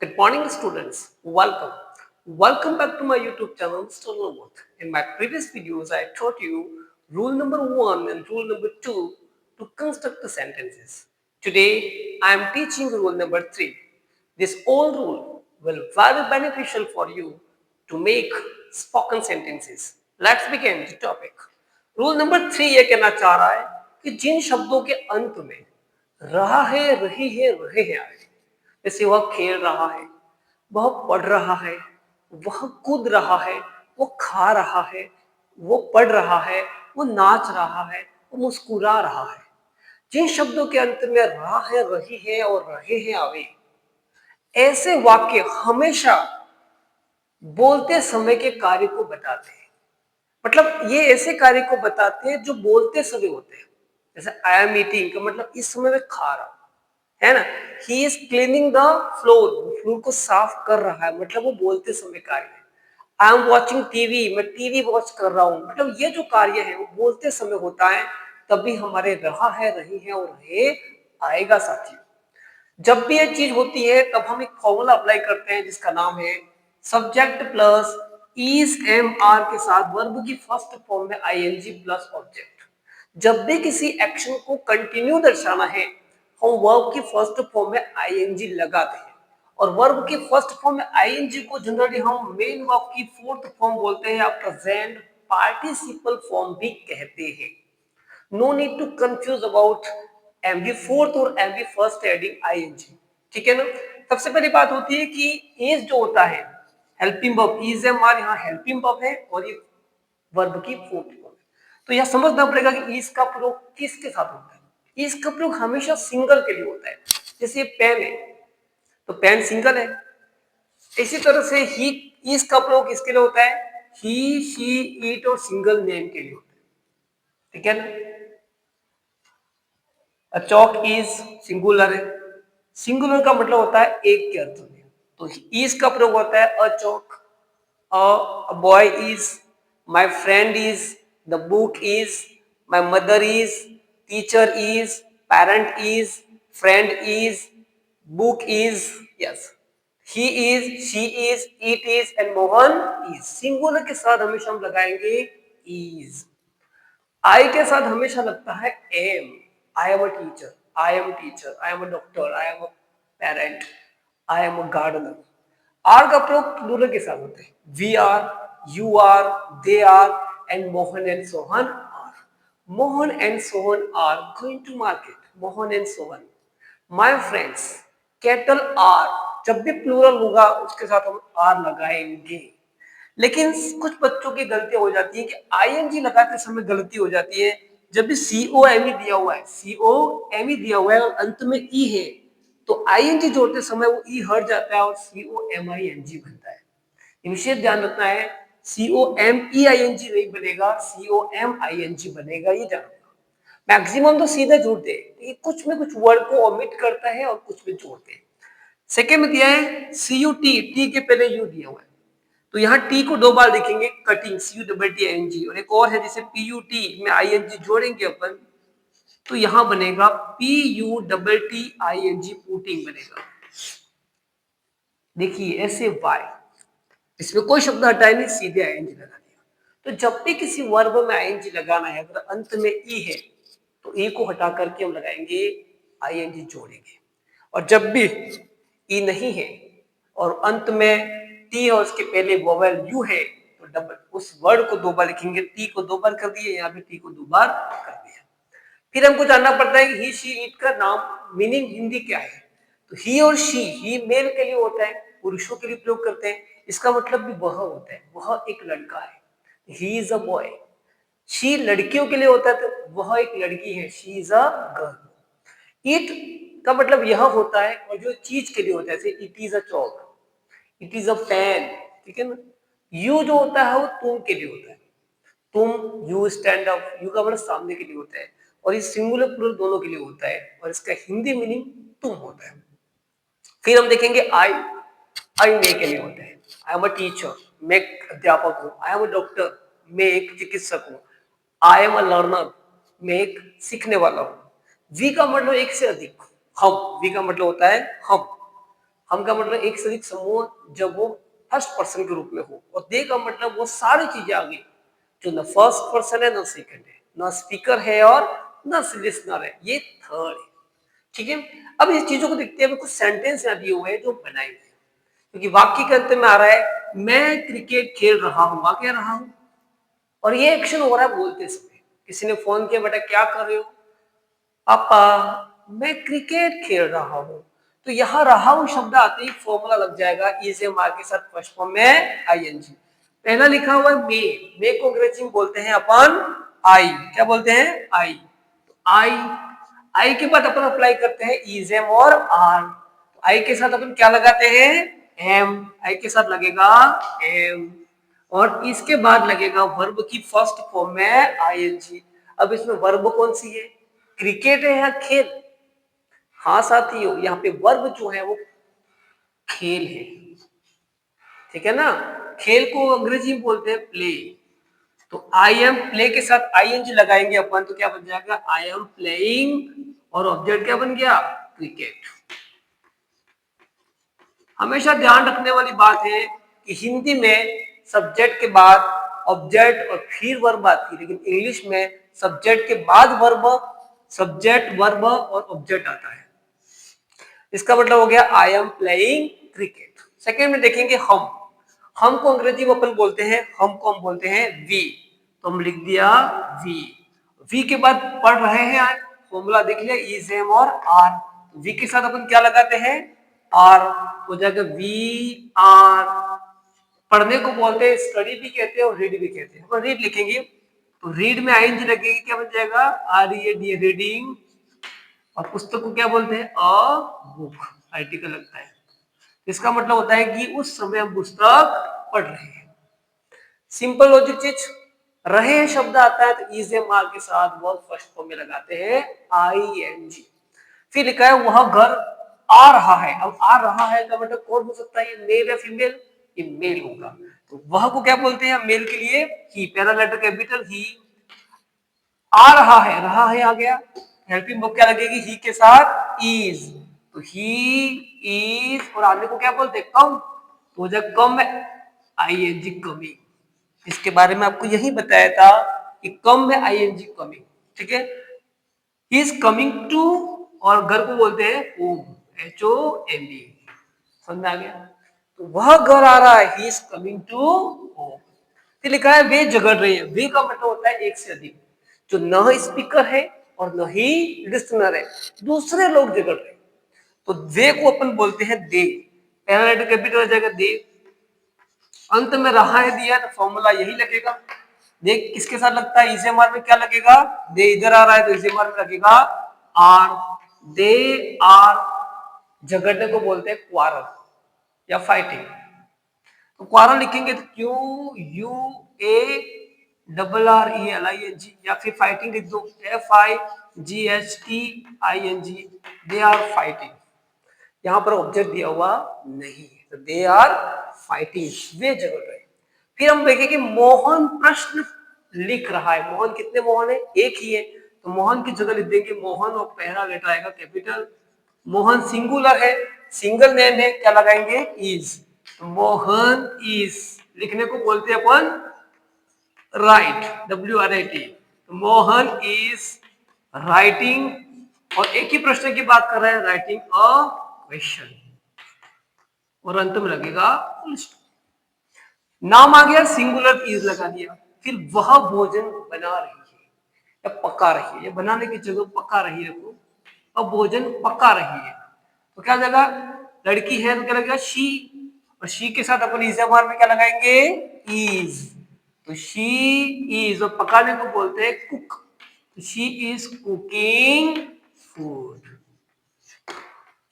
Good morning, students. Welcome. Welcome back to my YouTube channel, Mr. Lomot. In my previous videos, I taught you rule number 1 and rule number 2 to construct the sentences. Today, I am teaching rule number 3. This old rule will very beneficial for you to make spoken sentences. Let's begin the topic. Rule number 3 ये कहना चाह रहा है कि जिन शब्दों के अंत में रहा है, रही है, रहे हैं आए, जैसे वह खेल रहा है, वह पढ़ रहा है, वह कूद रहा है, वो खा रहा है, वो पढ़ रहा है, वो नाच रहा है, वो मुस्कुरा रहा है। जिन शब्दों के अंत में रहा है, रही है और रहे हैं आवे, ऐसे वाक्य हमेशा बोलते समय के कार्य को बताते हैं। मतलब ये ऐसे कार्य को बताते हैं जो बोलते समय होते हैं। जैसे आई एम ईटिंग का मतलब इस समय मैं खा रहा हूं, है ना। He is cleaning the floor, floor को साफ कर रहा है, मतलब वो बोलते समय कार्य है। आई एम वॉचिंग टीवी, मैं टीवी वॉच कर रहा हूं, मतलब ये जो कार्य है वो बोलते समय होता है। तभी हमारे रहा है, रही है और रहे आएगा साथियों। जब भी ये चीज होती है तब हम एक फॉर्मूला अप्लाई करते हैं जिसका नाम है subject plus is am are के साथ वर्ब की फर्स्ट फॉर्म में आईएनजी प्लस ऑब्जेक्ट। जब भी किसी एक्शन को कंटिन्यू दर्शाना है हम वर्ब की फर्स्ट फॉर्म में आईएनजी लगाते हैं, और वर्ब की फर्स्ट फॉर्म में आईएनजी को जनरली हम मेन वर्ब की फोर्थ फॉर्म बोलते हैं या प्रेजेंट पार्टिसिपल फॉर्म भी कहते हैं। No need to confuse about MV fourth और एमवी फर्स्ट एडिंग आईएनजी, ठीक है ना। सबसे पहली बात होती है कि इज जो होता है helping verb, is am are यहाँ हेल्पिंग वर्ब है और ये वर्ब की फोर्थ फॉर्म है। तो यह समझना पड़ेगा कि इज का प्रयोग किसके साथ होता है। इज का प्रयोग हमेशा सिंगल के लिए होता है। जैसे ये पेन है तो पेन सिंगल है। इसी तरह से ही इज का प्रयोग किसके लिए होता है, ही शी इट और सिंगल नेम के लिए होता है, ठीक है ना। चौक इज सिंगुलर है, सिंगुलर का मतलब होता है एक के अर्थ में। तो इज का प्रयोग होता है a chalk, a boy is, my friend is, the book is, my mother is, teacher is, parent is, friend is, book is, yes, he is, she is, it is and Mohan is. Singular के साथ हमेशा हम लगाएंगे is. आई के साथ हमेशा लगता है am. I am a teacher, I am teacher, I am a doctor, I am a parent, I am a gardener. Are का प्रयोग प्लूरल के साथ होता है। We are, you are, they are and Mohan and Sohan are. Mohan and Sohan are going to market. Mohan and Sohan. My friends, cattle are. जब भी plural होगा उसके साथ हम आर लगाएंगे। लेकिन कुछ बच्चों की गलती हो जाती है कि आईएनजी लगाते समय गलती हो जाती है। जब भी सीओ एम ई दिया हुआ है, सीओ एम ई दिया हुआ है और अंत में ई है, तो आईएनजी जोड़ते समय वो ई हट जाता है और CO M I N G बनता है। विशेष ध्यान रखना है, CO M E I N G नहीं बनेगा, CO M I N G बनेगा, ये जान रखना। मैक्सिमम तो सीधे जोड़ते हैं, ये कुछ में कुछ वर्ड को ओमिट करता है और कुछ में जोड़ते हैं। सेकेंड में दिया है सी यू टी, टी के पहले यू दिया हुआ है, तो यहाँ टी को दो बार लिखेंगे cutting, C U double T I N G. और एक और है जैसे पी यू टी में आई एन जी जोड़ेंगे अपन, तो यहां बनेगा P U double T I N G, putting बनेगा। देखिए ऐसे वाई, इसमें कोई शब्द हटाए नहीं, सीधे आई एन जी लगा दिया। तो जब भी किसी वर्ब में आई एन जी लगाना है, अगर अंत में ई है तो ई को हटा करके हम लगाएंगे आई एन जी जोड़ेंगे। और जब भी ई नहीं है और अंत में टी और उसके पहले वोवेल यू है तो डबल उस वर्ड को दो बार लिखेंगे। टी को दो बार कर दिए, यहाँ पे टी को दो बार कर दिया। फिर हमको जानना पड़ता है कि ही शी इट का नाम मीनिंग हिंदी क्या है। तो ही और शी, ही मेल के लिए होता है, पुरुषों के लिए प्रयोग करते हैं। इसका मतलब भी वह होता है, वह एक लड़का है, he is a boy. She लड़कियों के लिए होता है तो वह एक लड़की है, she is a girl. It का मतलब यह होता है, और जो चीज के लिए होता है, जैसे it is a chalk, it is a pen, ठीक है ना। यू जो होता है वो तुम के लिए होता है, तुम, यू स्टैंड अप, यू का मतलब सामने के लिए होता है, और ये सिंगुलर प्लूरल दोनों के लिए होता है, और इसका हिंदी मीनिंग तुम होता है। फिर हम देखेंगे आई मैं के लिए होता है। आई एम अ टीचर, मैं एक अध्यापक हूँ। आई एम अ डॉक्टर, मैं एक चिकित्सक हूँ। आई एम अ लर्नर, मैं एक सीखने वाला हूँ। वी का मतलब एक से अधिक, हम, वी का मतलब होता है हम, हम का मतलब एक से अधिक समूह जब वो फर्स्ट पर्सन के रूप में हो, और दे का मतलब वो सारी चीजें आ गई जो न फर्स्ट पर्सन है न सेकंड है, न स्पीकर है और न लिसनर है, ये थर्ड है। ठीक है, अब इस चीजों को देखते हुए कुछ सेंटेंस यहाँ दिए हुए हैं जो बनाए गए, क्योंकि वाक्य के अंत में आ रहा है मैं क्रिकेट खेल रहा हूँ, आ क्या रहा हूँ, और ये एक्शन हो रहा है बोलते समय। किसी ने फोन किया, बेटा क्या कर रहे हो, पापा मैं क्रिकेट खेल रहा हूं, तो यहां रहा हूं शब्द आते ही फॉर्मूला लग जाएगा इज एम आर के साथ फर्स्ट फॉर्म में आईएनजी। पहला लिखा हुआ है मे को अंग्रेजी में बोलते हैं अपन आई, क्या बोलते हैं आई, तो आई के बाद अपन अप्लाई करते हैं इज एम और आर, तो आई के साथ अपन क्या लगाते हैं एम, आई के साथ लगेगा एम, और इसके बाद लगेगा वर्ब की फर्स्ट फॉर्म में आईएनजी। अब इसमें वर्ब कौन सी है, क्रिकेट है या खेल, हाँ साथियों यहाँ पे वर्ब जो है वो खेल है, ठीक है ना, खेल को अंग्रेजी में बोलते हैं प्ले, तो आई एम प्ले के साथ आईएनजी लगाएंगे अपन, तो क्या बन जाएगा आई एम प्लेइंग, और ऑब्जेक्ट क्या बन गया क्रिकेट। हमेशा ध्यान रखने वाली बात है कि हिंदी में सब्जेक्ट के बाद ऑब्जेक्ट और फिर वर्ब आती है, लेकिन इंग्लिश में सब्जेक्ट के बाद वर्ब, सब्जेक्ट वर्ब और ऑब्जेक्ट आता है। इसका मतलब हो गया I am playing cricket. Second में देखेंगे हम को अंग्रेजी में अपन बोलते हैं, हम को हम बोलते हैं वी, तो हम लिख दिया वी के बाद पढ़ रहे हैं आज, फॉर्मूला देख लिया इज एम और आर, वी के साथ अपन क्या लगाते हैं आर, हो जाएगा वी आर। पढ़ने को बोलते हैं स्टडी भी कहते हैं और रीड भी कहते हैं, रीड लिखेंगे तो रीड में आईएनजी लगेगी, क्या बन जाएगा आर ई डी रीडिंग, और पुस्तक को क्या बोलते हैं अ बुक, आर्टिकल लगता है, इसका मतलब होता है कि उस समय हम पुस्तक पढ़ रहे हैं। सिंपल लॉजिक चीज, रहे हैं शब्द आता है तो इज एम आर के साथ वर्ब फर्स्ट फॉर्म में लगाते हैं आईएनजी। फिर लिखा है वह घर आ रहा है, अब आ रहा है का मतलब कौन हो सकता है, मेल या फीमेल, ये मेल होगा, तो वह को क्या बोलते हैं मेल के लिए ही, पहला लेटर कैपिटल ही, आ रहा है आ गया, हेल्पिंग वर्ब क्या लगेगी ही के साथ इज, तो ही इज, और आने को क्या बोलते हैं कम, तो जब कम में आईएनजी कमिंग, इसके बारे में आपको यही बताया था कि कम में आईएनजी कमिंग, ठीक है, ही इज कमिंग टू, और घर को बोलते हैं होम, HOME, समझ में आ गया, तो वह घर आ रहा है he is coming to home. फिर लिखा है वे झगड़ रहे हैं, वे का मतलब होता है एक से अधिक, जो न स्पीकर है और न ही लिसनर है, दूसरे लोग झगड़ रहे हैं, तो वे को अपन बोलते हैं दे, पहला लेटर कैपिटल हो जाएगा दे, अंत में रहा है दिया तो फॉर्मूला यही लगेगा, देख किसके साथ लगता है इजेमार में क्या लगेगा, दे इधर आ रहा है तो इजेमार में लगेगा आर, दे आर, झगड़ने को बोलते हैं क्वारल या फाइटिंग, तो क्वारल लिखेंगे तो Q U A double R E L I N G, या फिर फाइटिंग लिख दो FIGHT ING, they are fighting, यहां पर ऑब्जेक्ट दिया हुआ नहीं है, तो दे आर फाइटिंग, वे झगड़ रहे हैं। फिर हम देखें कि मोहन प्रश्न लिख रहा है, मोहन कितने मोहन है, एक ही है, तो मोहन की जगह लिख देंगे मोहन और पहला लेटर आएगा कैपिटल, मोहन सिंगुलर है, सिंगल नेम है, क्या लगाएंगे इज, तो मोहन इज, लिखने को बोलते हैं अपन राइट, WRIT, तो मोहन इज राइटिंग, और एक ही प्रश्न की बात कर रहे हैं राइटिंग अ क्वेश्चन, और अंत में लगेगा फुल स्टॉप। नाम आ गया सिंगुलर इज लगा दिया, फिर वह भोजन बना रही है या पका रही है, या बनाने की जगह पका रही है, रखो अब भोजन पका रही है, तो क्या जगह लड़की है तो क्या लगेगा शी, और शी के साथ अपन इजामार में क्या लगाएंगे इज, तो शी इज, और पकाने को बोलते हैं कुक, तो शी इज कुकिंग फूड।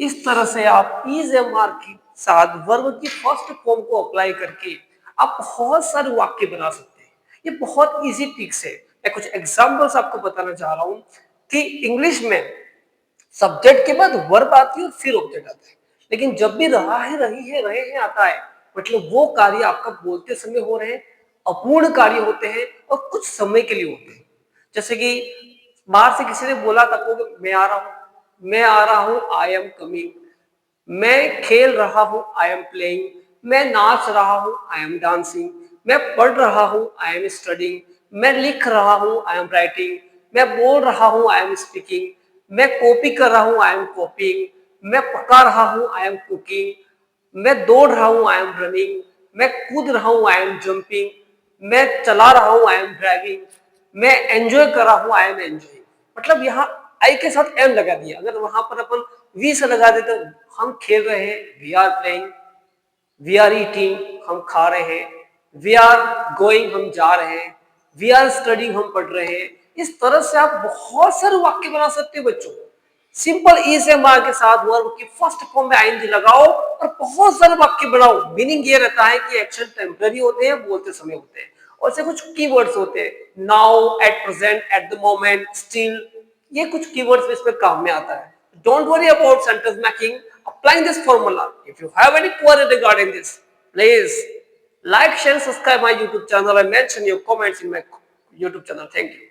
इस तरह से आप इज एम आर के साथ वर्ब की फर्स्ट फॉर्म को अप्लाई करके आप बहुत सारे वाक्य बना सकते हैं, ये बहुत इजी ट्रिक्स है। मैं कुछ एग्जांपल्स आपको बताना चाह रहा हूं कि इंग्लिश में सब्जेक्ट के बाद वर्ब आती है और फिर ऑब्जेक्ट आता है, लेकिन जब भी रहा है रही है रहे हैं आता है, मतलब वो कार्य आपका बोलते समय हो रहे हैं, अपूर्ण कार्य होते हैं और कुछ समय के लिए होते हैं। जैसे कि बाहर से किसी ने बोला था को मैं आ रहा हूं, मैं आ रहा हूं, आई एम कमिंग, मैं खेल रहा हूँ, आई एम प्लेइंग। मैं नाच रहा हूँ, आई एम डांसिंग। मैं पढ़ रहा हूँ, आई एम स्टडिंग। मैं लिख रहा हूँ, आई एम राइटिंग। मैं बोल रहा हूँ, आई एम स्पीकिंग। मैं कॉपी कर रहा हूँ, आई एम कॉपिंग। मैं पका रहा हूँ, आई एम कुकिंग। मैं दौड़ रहा हूँ, आई एम रनिंग। मैं कूद रहा हूँ, आई एम जंपिंग। मैं चला रहा हूँ, आई एम ड्राइविंग। मैं एंजॉय कर रहा हूँ, आई एम एंजॉइंग। मतलब यहाँ आई के साथ एम लगा दिया। अगर वहां पर अपन वी से लगा देते तो हम खेल रहे हैं, we are playing. We are eating, हम खा रहे हैं। वी आर गोइंग, हम जा रहे हैं। वी आर स्टडिंग, हम पढ़ रहे हैं। इस तरह से आप बहुत सारे वाक्य बना सकते हो बच्चों। सिंपल ई से मार के साथ वर्ब की फर्स्ट फॉर्म में आईएनजी लगाओ और बहुत सारे वाक्य बनाओ। मीनिंग ये रहता है कि एक्शन टेम्पररी होते हैं, बोलते समय होते हैं, और से कुछ कीवर्ड्स होते हैं, now, at present, at the moment, still. ये कुछ कीवर्ड्स इसमें काम में आता है। Don't worry about sentence making, applying this formula. If you have any query regarding this, please like, share, subscribe my YouTube channel and mention your comments in my YouTube channel. Thank you.